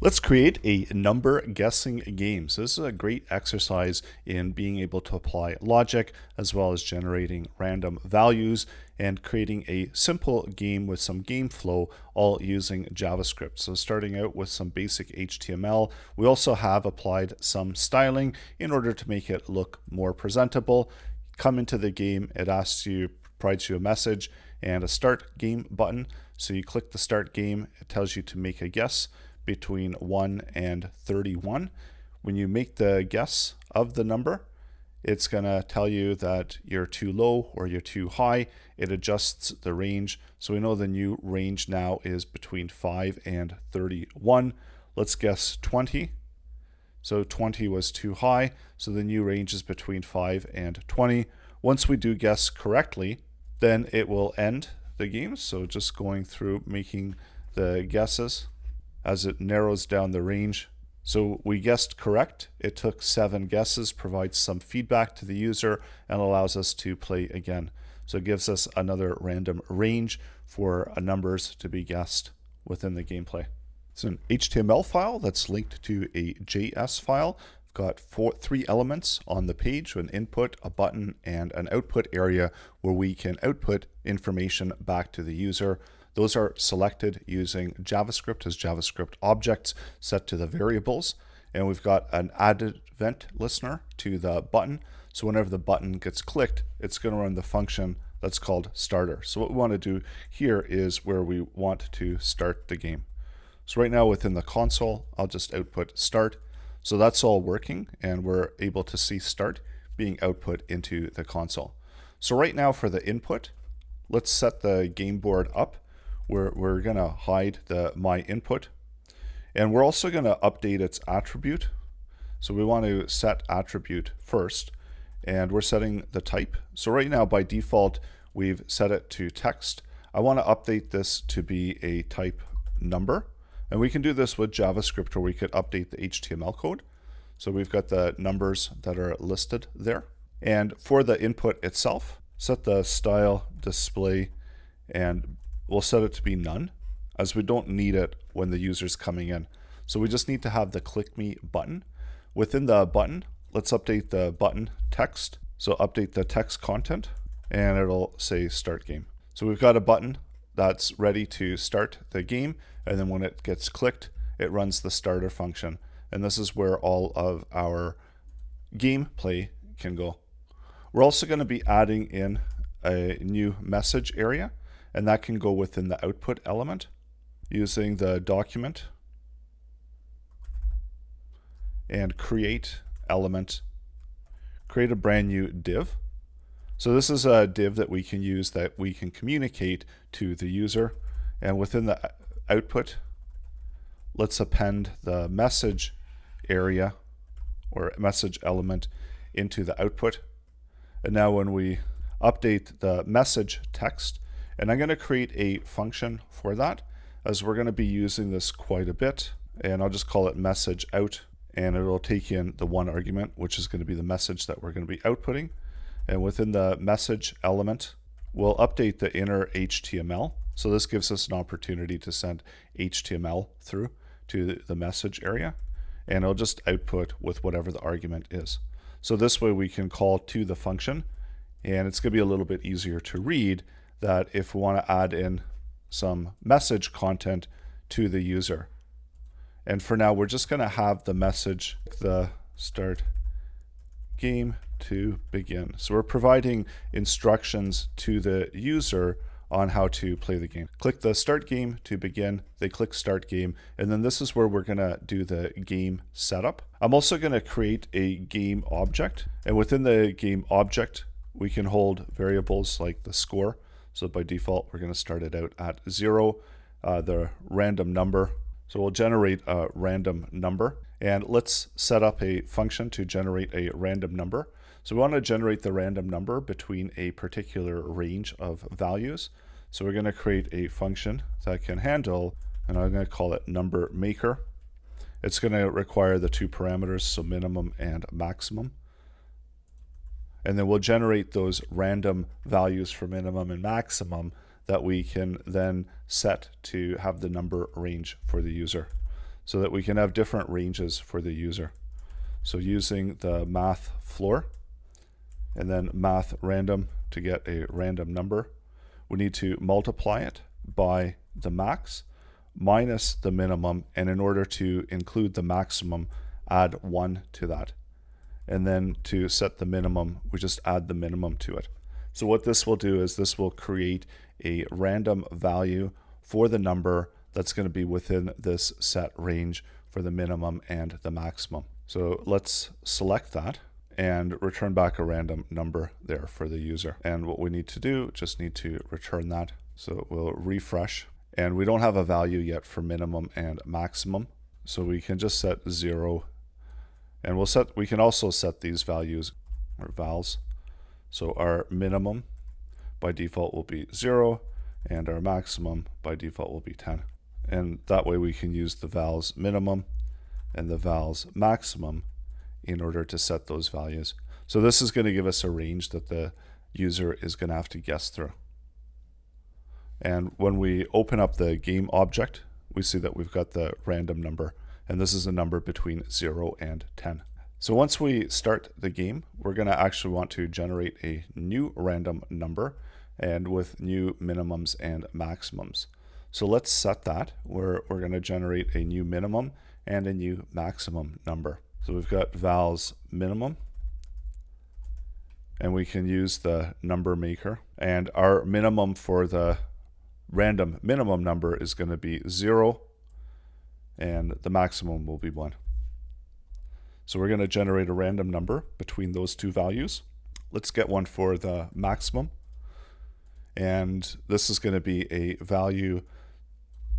Let's create a number guessing game. So this is a great exercise in being able to apply logic as well as generating random values and creating a simple game with some game flow, all using JavaScript. So starting out with some basic HTML, we also have applied some styling in order to make it look more presentable. Come into the game, it provides you a message and a start game button. So you click the start game, it tells you to make a guess between 1 and 31. When you make the guess of the number, it's going to tell you that you're too low or you're too high. It adjusts the range. So we know the new range now is between 5 and 31. Let's guess 20. So 20 was too high. So the new range is between 5 and 20. Once we do guess correctly, then it will end the game. So just going through making the guesses as it narrows down the range. So we guessed correct. It took 7 guesses, provides some feedback to the user, and allows us to play again. So it gives us another random range for numbers to be guessed within the gameplay. It's an HTML file that's linked to a JS file. I've got 3 elements on the page, an input, a button, and an output area where we can output information back to the user. Those are selected using JavaScript as JavaScript objects set to the variables. And we've got an added event listener to the button. So whenever the button gets clicked, it's going to run the function that's called starter. So what we want to do here is where we want to start the game. So right now within the console, I'll just output start. So that's all working, and we're able to see start being output into the console. So right now for the input, let's set the game board up. We're going to hide the my input, and we're also going to update its attribute. So we want to set attribute first, and we're setting the type. So right now by default we've set it to text. I want to update this to be a type number, and we can do this with JavaScript, or we could update the HTML code. So we've got the numbers that are listed there, and for the input itself, set the style display, and we'll set it to be none, as we don't need it when the user's coming in. So we just need to have the click me button. Within the button, let's update the button text. So update the text content, and it'll say start game. So we've got a button that's ready to start the game, and then when it gets clicked, it runs the starter function. And this is where all of our gameplay can go. We're also going to be adding in a new message area, and that can go within the output element using the document and create element, create a brand new div. So this is a div that we can use that we can communicate to the user, and within the output, let's append the message area or message element into the output. And now when we update the message text, and I'm going to create a function for that, as we're going to be using this quite a bit, and I'll just call it message out, and it'll take in the one argument, which is going to be the message that we're going to be outputting. And within the message element, we'll update the inner HTML. So this gives us an opportunity to send HTML through to the message area, and it'll just output with whatever the argument is. So this way we can call to the function, and it's going to be a little bit easier to read that if we want to add in some message content to the user. And for now, we're just going to have the message, the start game to begin. So we're providing instructions to the user on how to play the game. Click the start game to begin, they click start game, and then this is where we're gonna do the game setup. I'm also gonna create a game object, and within the game object, we can hold variables like the score. So by default, we're going to start it out at 0, the random number. So we'll generate a random number, and let's set up a function to generate a random number. So we want to generate the random number between a particular range of values. So we're going to create a function that can handle, and I'm going to call it number maker. It's going to require the 2 parameters, so minimum and maximum. And then we'll generate those random values for minimum and maximum that we can then set to have the number range for the user. so that we can have different ranges for the user. So using the math floor and then math random to get a random number, we need to multiply it by the max minus the minimum, and in order to include the maximum, add 1 to that. And then to set the minimum, we just add the minimum to it. So what this will do is this will create a random value for the number that's going to be within this set range for the minimum and the maximum. So let's select that and return back a random number there for the user. And what we need to do, just need to return that. So we'll refresh, and we don't have a value yet for minimum and maximum. So we can just set 0, and we can also set these values or vals. So our minimum by default will be 0, and our maximum by default will be 10. And that way we can use the vals minimum and the vals maximum in order to set those values. So this is going to give us a range that the user is going to have to guess through. And when we open up the game object, we see that we've got the random number, and this is a number between 0 and 10. So once we start the game, we're going to actually want to generate a new random number, and with new minimums and maximums. So let's set that where we're going to generate a new minimum and a new maximum number. So we've got vals minimum, and we can use the number maker, and our minimum for the random minimum number is going to be 0, and the maximum will be 1. So we're going to generate a random number between those two values. Let's get one for the maximum, and this is going to be a value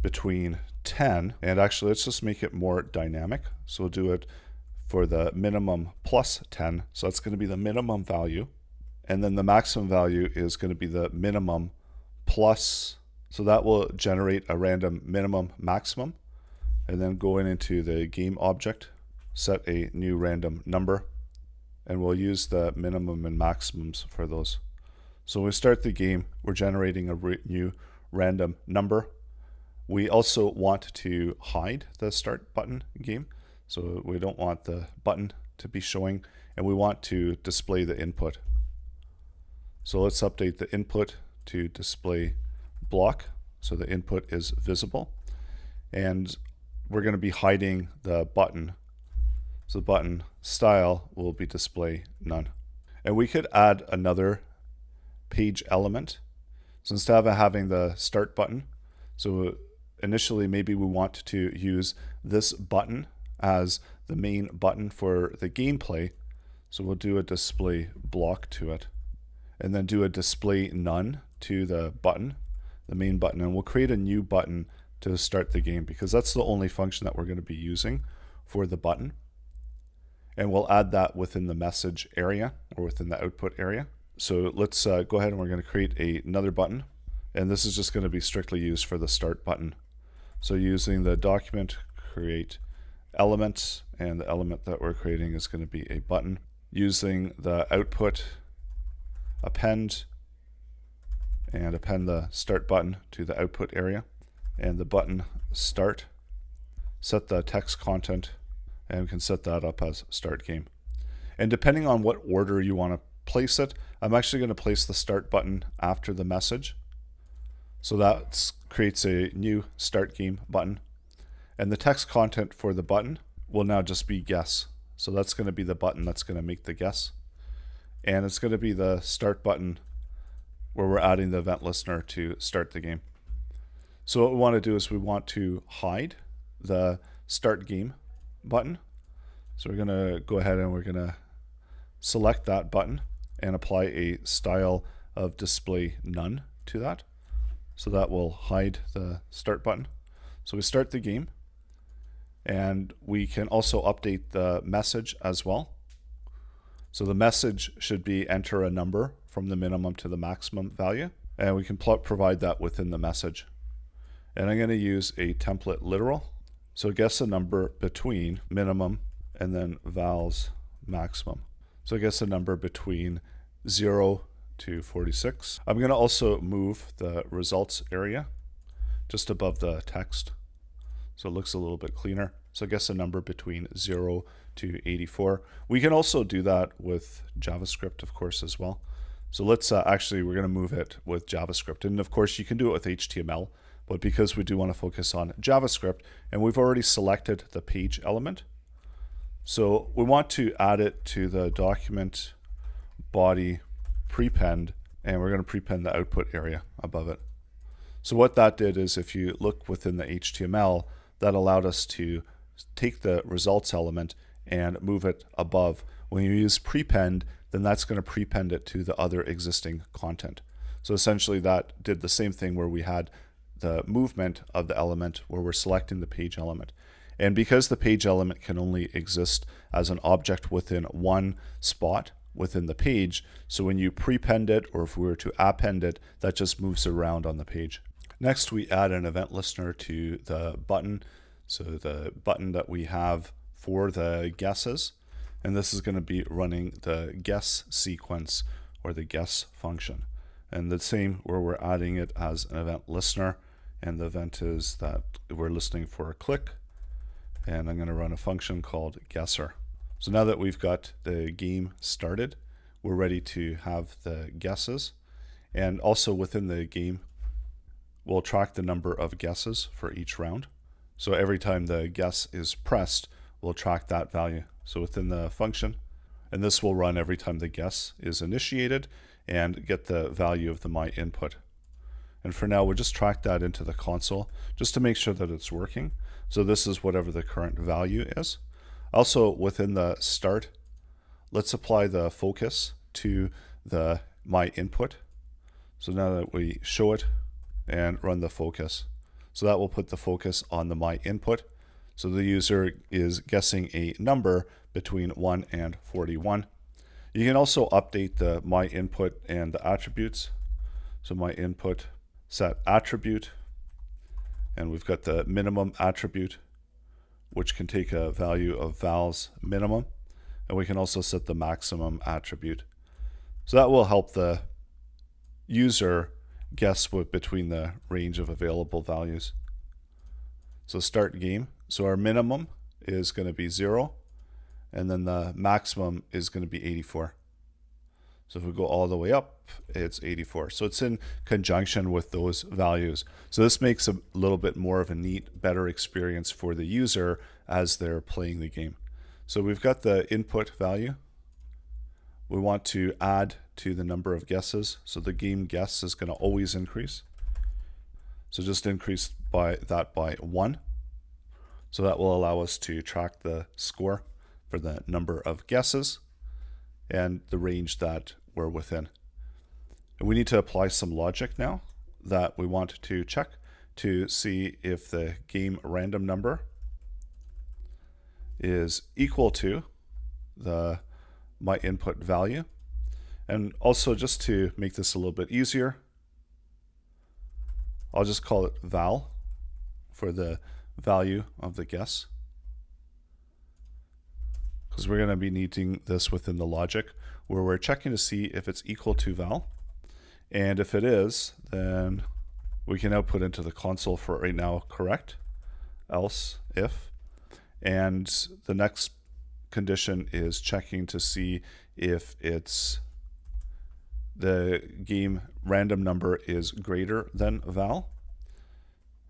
between 10, and actually let's just make it more dynamic. So we'll do it for the minimum plus 10, so that's going to be the minimum value, and then the maximum value is going to be the minimum plus, so that will generate a random minimum maximum, and then go into the game object, set a new random number, and we'll use the minimum and maximums for those. So when we start the game, we're generating a new random number. We also want to hide the start button game, so we don't want the button to be showing, and we want to display the input. So let's update the input to display block, so the input is visible, and we're going to be hiding the button, so the button style will be display none. And we could add another page element. So instead of having the start button, so initially maybe we want to use this button as the main button for the gameplay, so we'll do a display block to it, and then do a display none to the button, the main button, and we'll create a new button to start the game because that's the only function that we're going to be using for the button. And we'll add that within the message area or within the output area. So let's go ahead and we're going to create another button, and this is just going to be strictly used for the start button. So using the document create elements, and the element that we're creating is going to be a button. Using the output append, and append the start button to the output area, and the button start, set the text content, and we can set that up as start game. And depending on what order you want to place it, I'm actually going to place the start button after the message. So that creates a new start game button. And the text content for the button will now just be guess. So that's going to be the button that's going to make the guess. And it's going to be the start button where we're adding the event listener to start the game. So what we want to do is we want to hide the start game button. So we're going to go ahead and we're going to select that button and apply a style of display none to that. So that will hide the start button. So we start the game, and we can also update the message as well. So the message should be enter a number from the minimum to the maximum value, and we can provide that within the message. And I'm going to use a template literal. So guess a number between minimum and then vals maximum. So guess a number between 0 to 46. I'm going to also move the results area just above the text. So it looks a little bit cleaner. So I guess a number between 0 to 84. We can also do that with JavaScript, of course, as well. So let's actually, we're going to move it with JavaScript. And of course, you can do it with HTML, but because we do want to focus on JavaScript, and we've already selected the page element, so we want to add it to the document body prepend, and we're going to prepend the output area above it. So what that did is, if you look within the HTML, that allowed us to take the results element and move it above. When you use prepend, then that's going to prepend it to the other existing content. So essentially that did the same thing where we had the movement of the element where we're selecting the page element. And because the page element can only exist as an object within one spot within the page, so when you prepend it, or if we were to append it, that just moves around on the page. Next, we add an event listener to the button. So the button that we have for the guesses, and this is going to be running the guess sequence or the guess function. And the same where we're adding it as an event listener, and the event is that we're listening for a click, and I'm going to run a function called guesser. So now that we've got the game started, we're ready to have the guesses. And also within the game, we'll track the number of guesses for each round. So every time the guess is pressed, we'll track that value. So within the function, and this will run every time the guess is initiated and get the value of the my input. And for now, we'll just track that into the console just to make sure that it's working. So this is whatever the current value is. Also within the start, let's apply the focus to the my input. So now that we show it and run the focus, so that will put the focus on the my input. So the user is guessing a number between 1 and 41. You can also update the my input and the attributes. So my input set attribute, and we've got the minimum attribute, which can take a value of val's minimum, and we can also set the maximum attribute. So that will help the user guess between the range of available values. So start game. So our minimum is going to be 0, and then the maximum is going to be 84. So if we go all the way up, it's 84. So it's in conjunction with those values. So this makes a little bit more of a neat, better experience for the user as they're playing the game. So we've got the input value. We want to add to the number of guesses. So the game guess is going to always increase. So just increase by 1. So that will allow us to track the score for the number of guesses and the range that we're within. And we need to apply some logic now that we want to check to see if the game random number is equal to the my input value. And also, just to make this a little bit easier, I'll just call it val for the value of the guess, because we're going to be needing this within the logic where we're checking to see if it's equal to val. And if it is, then we can output into the console for right now correct, else if. And the next condition is checking to see if it's the game random number is greater than val,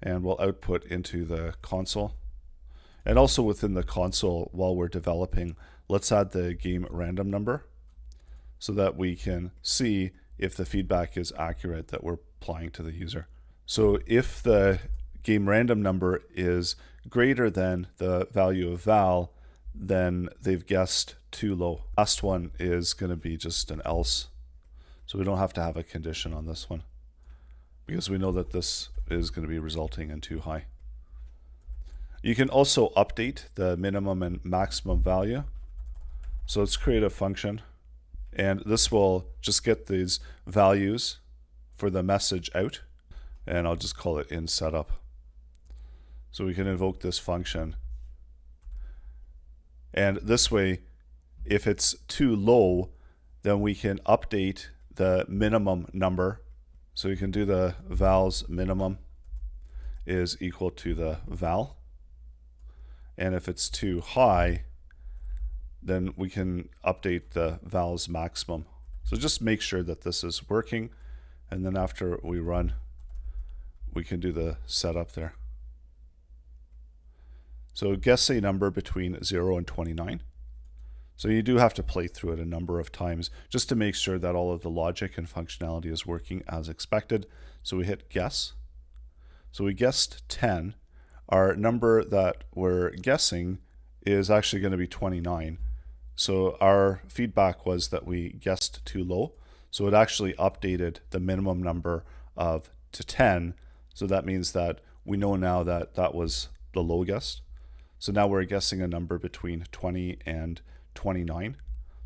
and we'll output into the console. And also within the console, while we're developing, let's add the game random number so that we can see if the feedback is accurate that we're applying to the user. So if the game random number is greater than the value of val, then they've guessed too low. Last one is going to be just an else. So we don't have to have a condition on this one because we know that this is going to be resulting in too high. You can also update the minimum and maximum value. So let's create a function, and this will just get these values for the message out, and I'll just call it in setup. So we can invoke this function, and this way, if it's too low, then we can update the minimum number. So we can do the val's minimum is equal to the val, And if it's too high, then we can update the val's maximum. So just make sure that this is working. And then after we run, we can do the setup there. So guess a number between 0 and 29. So you do have to play through it a number of times just to make sure that all of the logic and functionality is working as expected. So we hit guess. So we guessed 10. Our number that we're guessing is actually going to be 29. So our feedback was that we guessed too low. So it actually updated the minimum number to 10. So that means that we know now that that was the low guess. So now we're guessing a number between 20 and 29.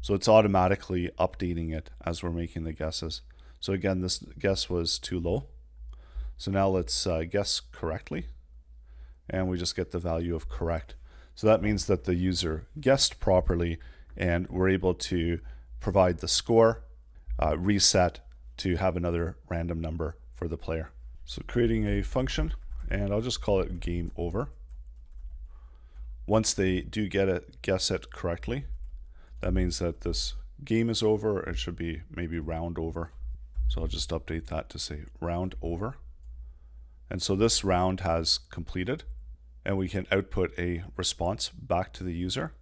So it's automatically updating it as we're making the guesses. So again, this guess was too low. So now let's guess correctly. And we just get the value of correct. So that means that the user guessed properly, and we're able to provide the score, reset to have another random number for the player. So creating a function, and I'll just call it game over. Once they do guess it correctly, that means that this game is over. It should be maybe round over. So I'll just update that to say round over. And so this round has completed, and we can output a response back to the user.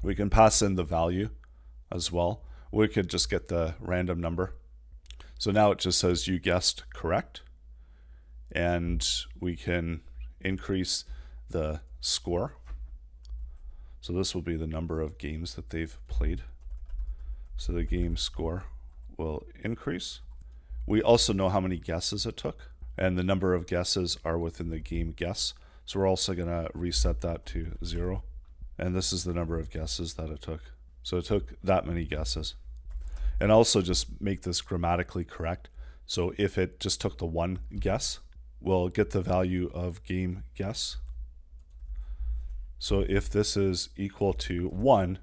We can pass in the value as well. We could just get the random number. So now it just says you guessed correct, and we can increase the score. So this will be the number of games that they've played. So the game score will increase. We also know how many guesses it took, and the number of guesses are within the game guess. So we're also going to reset that to 0. And this is the number of guesses that it took. So it took that many guesses. And also just make this grammatically correct. So if it just took the one guess, we'll get the value of game guess. So if this is equal to 1,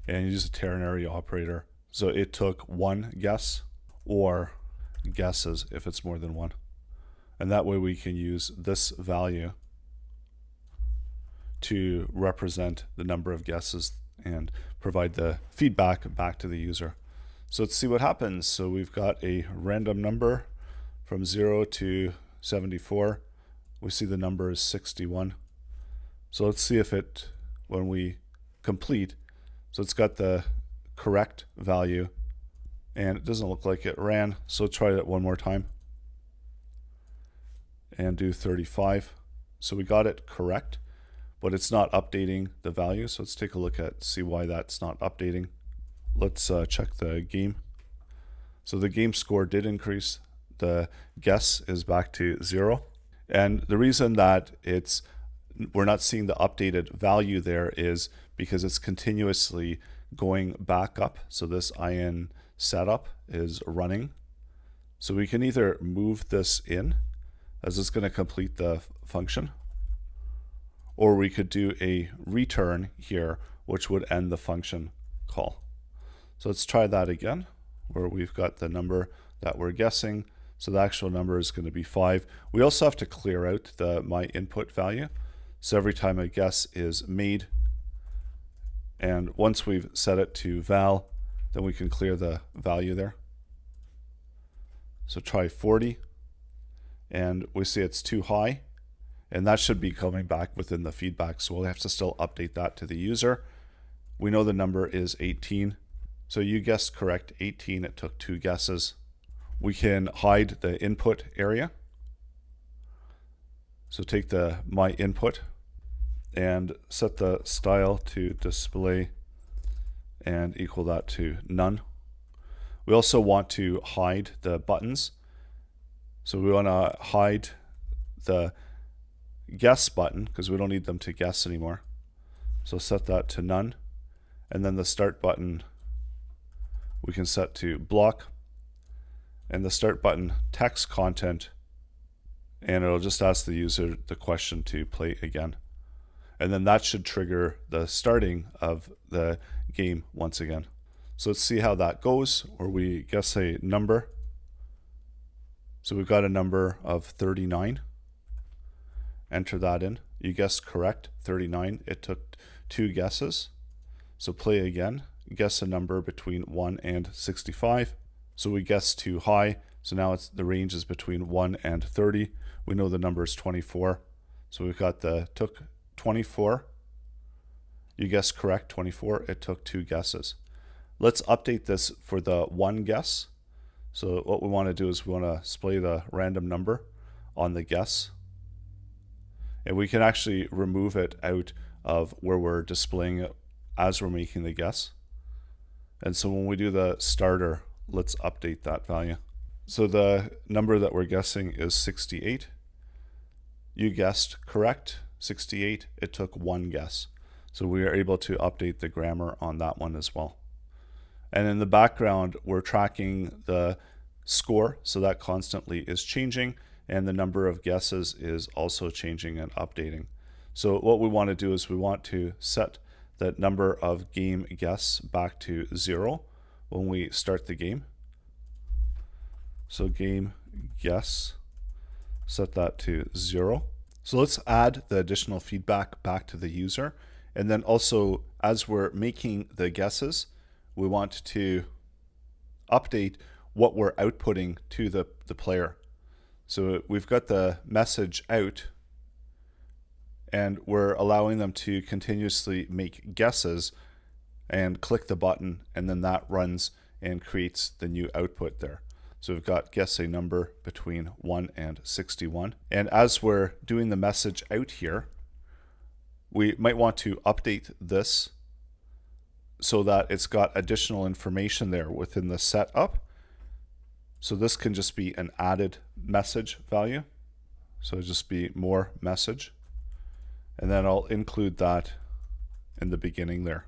and you use a ternary operator, so it took one guess or guesses if it's more than one. And that way we can use this value to represent the number of guesses and provide the feedback back to the user. So let's see what happens. So we've got a random number from 0 to 74. We see the number is 61. So let's see if it, when we complete, so it's got the correct value, and it doesn't look like it ran. So try it one more time and do 35. So we got it correct, but it's not updating the value. So let's take a look at, see why that's not updating. Let's check the game. So the game score did increase. The guess is back to 0. And the reason that we're not seeing the updated value there is because it's continuously going back up. So this in setup is running. So we can either move this in, as it's going to complete the function, or we could do a return here, which would end the function call. So let's try that again, where we've got the number that we're guessing. So the actual number is going to be 5. We also have to clear out the my input value. So every time a guess is made, and once we've set it to val, then we can clear the value there. So try 40, and we see it's too high, and that should be coming back within the feedback. So we'll have to still update that to the user. We know the number is 18. So you guessed correct, 18. It took 2 guesses. We can hide the input area. So take the my input and set the style to display and equal that to none. We also want to hide the buttons. So we want to hide the guess button because we don't need them to guess anymore. So set that to none. And then the start button we can set to block, and the start button text content, and it'll just ask the user the question to play again. And then that should trigger the starting of the game once again. So let's see how that goes, where we guess a number. So we've got a number of 39. Enter that in. You guessed correct, 39. It took 2 guesses. So play again. Guess a number between 1 and 65. So we guessed too high. So now the range is between 1 and 30. We know the number is 24. So we've got took 24. You guessed correct, 24. It took 2 guesses. Let's update this for the 1 guess. So what we want to do is we want to display the random number on the guess. And we can actually remove it out of where we're displaying it as we're making the guess. And so when we do the starter, let's update that value. So the number that we're guessing is 68. You guessed correct, 68. It took 1 guess. So we are able to update the grammar on that one as well. And in the background, we're tracking the score, so that constantly is changing, and the number of guesses is also changing and updating. So what we want to do is we want to set the number of game guess back to 0 when we start the game. So game guess, set that to 0. So let's add the additional feedback back to the user. And then also, as we're making the guesses, we want to update what we're outputting to the player. So we've got the message out, and we're allowing them to continuously make guesses and click the button, and then that runs and creates the new output there. So we've got guess a number between 1 and 61. And as we're doing the message out here, we might want to update this so that it's got additional information there within the setup. So this can just be an added message value. So it'll just be more message. And then I'll include that in the beginning there.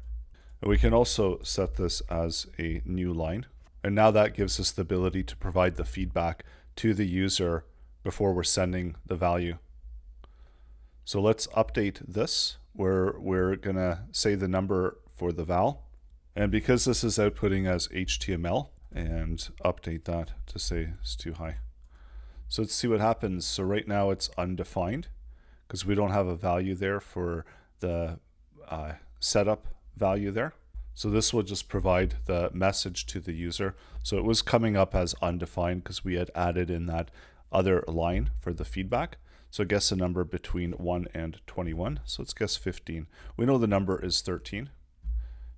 And we can also set this as a new line. And now that gives us the ability to provide the feedback to the user before we're sending the value. So let's update this where we're going to say the number for the val. And because this is outputting as HTML, and update that to say it's too high. So let's see what happens. So right now it's undefined because we don't have a value there for the setup value there. So this will just provide the message to the user. So it was coming up as undefined because we had added in that other line for the feedback. So guess a number between 1 and 21. So let's guess 15. We know the number is 13.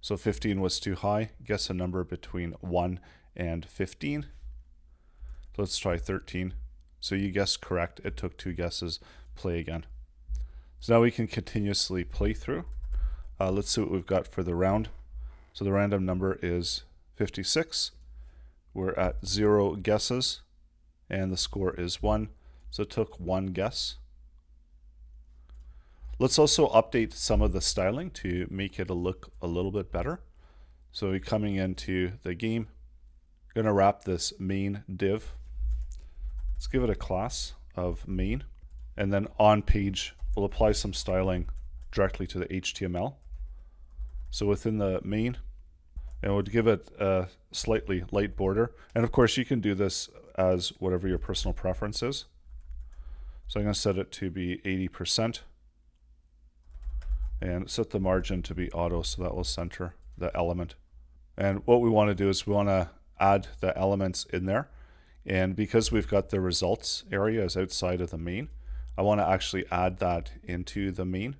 So 15 was too high. Guess a number between 1 and 15. So let's try 13. So you guessed correct. It took 2 guesses. Play again. So now we can continuously play through. Let's see what we've got for the round. So the random number is 56. We're at 0 guesses, and the score is 1. So it took 1 guess. Let's also update some of the styling to make it look a little bit better. So we're coming into the game. Going to wrap this main div. Let's give it a class of main. And then on page, we'll apply some styling directly to the HTML. So within the main, and we'll give it a slightly light border. And of course, you can do this as whatever your personal preference is. So I'm going to set it to be 80%. And set the margin to be auto, so that will center the element. And what we want to do is we want to add the elements in there. And because we've got the results area is outside of the main, I want to actually add that into the main.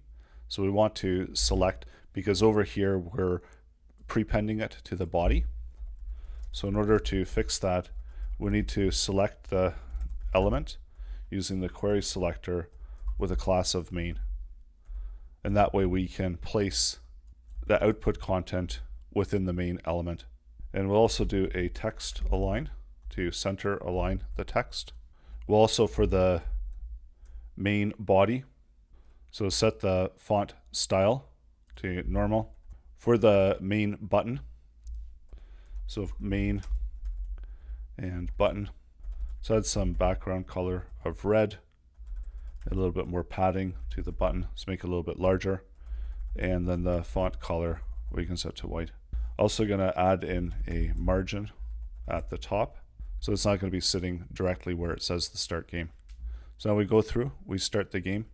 So we want to select, because over here we're prepending it to the body. So in order to fix that, we need to select the element using the query selector with a class of main. And that way we can place the output content within the main element. And we'll also do a text align to center align the text. We'll also, for the main body, so set the font style to normal. For the main button, so main and button, so add some background color of red, a little bit more padding to the button, so make it a little bit larger, and then the font color we can set to white. Also going to add in a margin at the top, so it's not going to be sitting directly where it says the start game. So now we go through, we start the game,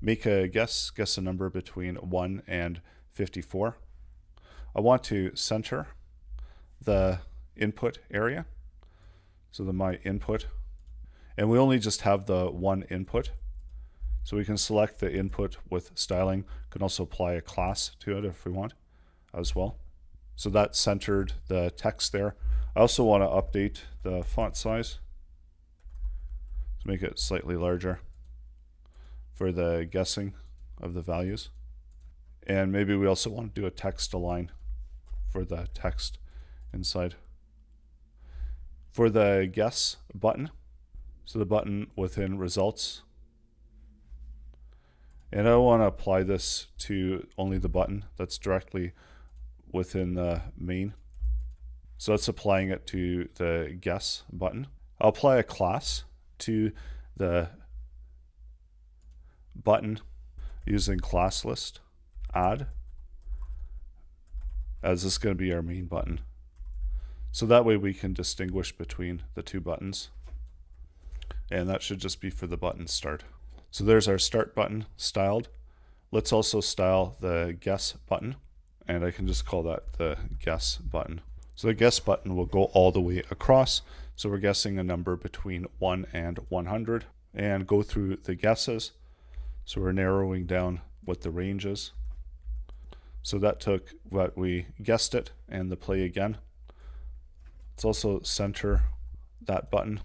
make a guess a number between 1 and 54. I want to center the input area, so my input, and we only just have the one input, so we can select the input with styling. Can also apply a class to it if we want as well. So that centered the text there. I also want to update the font size to make it slightly larger for the guessing of the values. And maybe we also want to do a text align for the text inside. For the guess button, so the button within results, and I want to apply this to only the button that's directly within the main. So that's applying it to the guess button. I'll apply a class to the button using class list add, as this is going to be our main button. So that way we can distinguish between the two buttons. And that should just be for the button start. So there's our start button styled. Let's also style the guess button, and I can just call that the guess button. So the guess button will go all the way across. So we're guessing a number between 1 and 100 and go through the guesses. So we're narrowing down what the range is. So that took what we guessed it and the play again. Let's also center that button.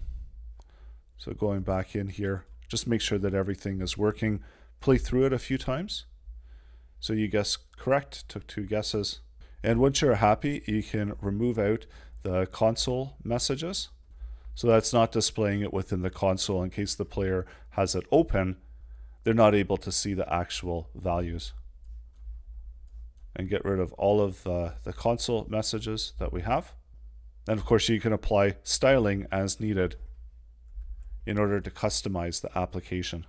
So going back in here, just make sure that everything is working. Play through it a few times. So you guess correct, took 2 guesses. And once you're happy, you can remove out the console messages. So that's not displaying it within the console in case the player has it open. They're not able to see the actual values. And get rid of all of the console messages that we have. And of course you can apply styling as needed in order to customize the application.